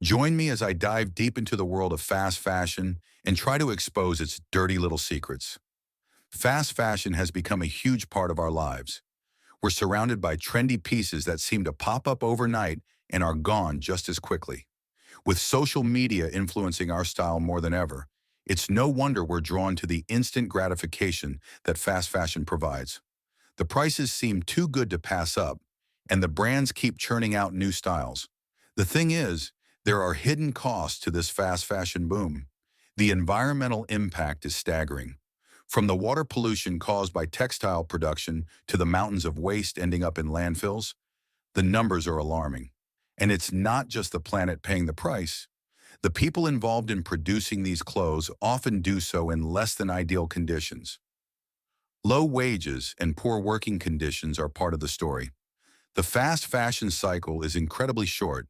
Join me as I dive deep into the world of fast fashion and try to expose its dirty little secrets. Fast fashion has become a huge part of our lives. We're surrounded by trendy pieces that seem to pop up overnight and are gone just as quickly. With social media influencing our style more than ever, it's no wonder we're drawn to the instant gratification that fast fashion provides. The prices seem too good to pass up, and the brands keep churning out new styles. The thing is, there are hidden costs to this fast fashion boom. The environmental impact is staggering. From the water pollution caused by textile production to the mountains of waste ending up in landfills, the numbers are alarming. And it's not just the planet paying the price. The people involved in producing these clothes often do so in less than ideal conditions. Low wages and poor working conditions are part of the story. The fast fashion cycle is incredibly short.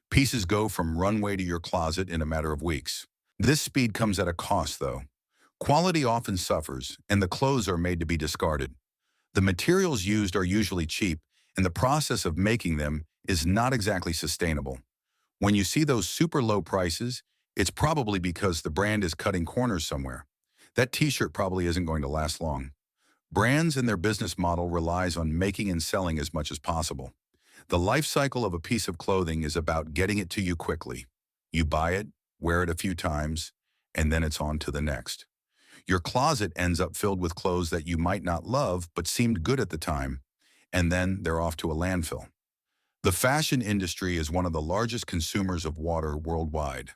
Pieces go from runway to your closet in a matter of weeks. This speed comes at a cost, though. Quality often suffers, and the clothes are made to be discarded. The materials used are usually cheap, and the process of making them is not exactly sustainable. When you see those super low prices, it's probably because the brand is cutting corners somewhere. That t-shirt probably isn't going to last long. Brands and their business model relies on making and selling as much as possible. The life cycle of a piece of clothing is about getting it to you quickly. You buy it, wear it a few times, and then it's on to the next. Your closet ends up filled with clothes that you might not love but seemed good at the time, and then they're off to a landfill. The fashion industry is one of the largest consumers of water worldwide.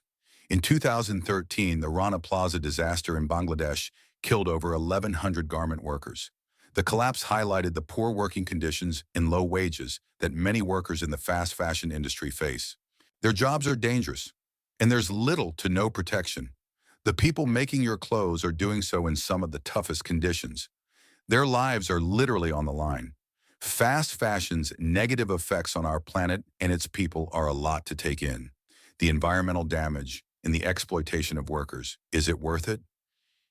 In 2013, the Rana Plaza disaster in Bangladesh killed over 1,100 garment workers. The collapse highlighted the poor working conditions and low wages that many workers in the fast fashion industry face. Their jobs are dangerous, and there's little to no protection. The people making your clothes are doing so in some of the toughest conditions. Their lives are literally on the line. Fast fashion's negative effects on our planet and its people are a lot to take in. The environmental damage and the exploitation of workers. Is it worth it?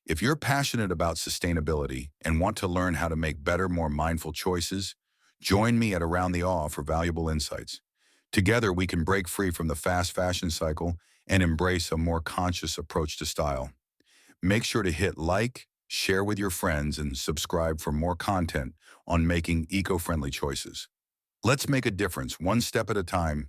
If you're passionate about sustainability and want to learn how to make better, more mindful choices, join me at Around the Awe for valuable insights. Together, we can break free from the fast fashion cycle and embrace a more conscious approach to style. Make sure to hit like, share with your friends, and subscribe for more content on making eco-friendly choices. Let's make a difference one step at a time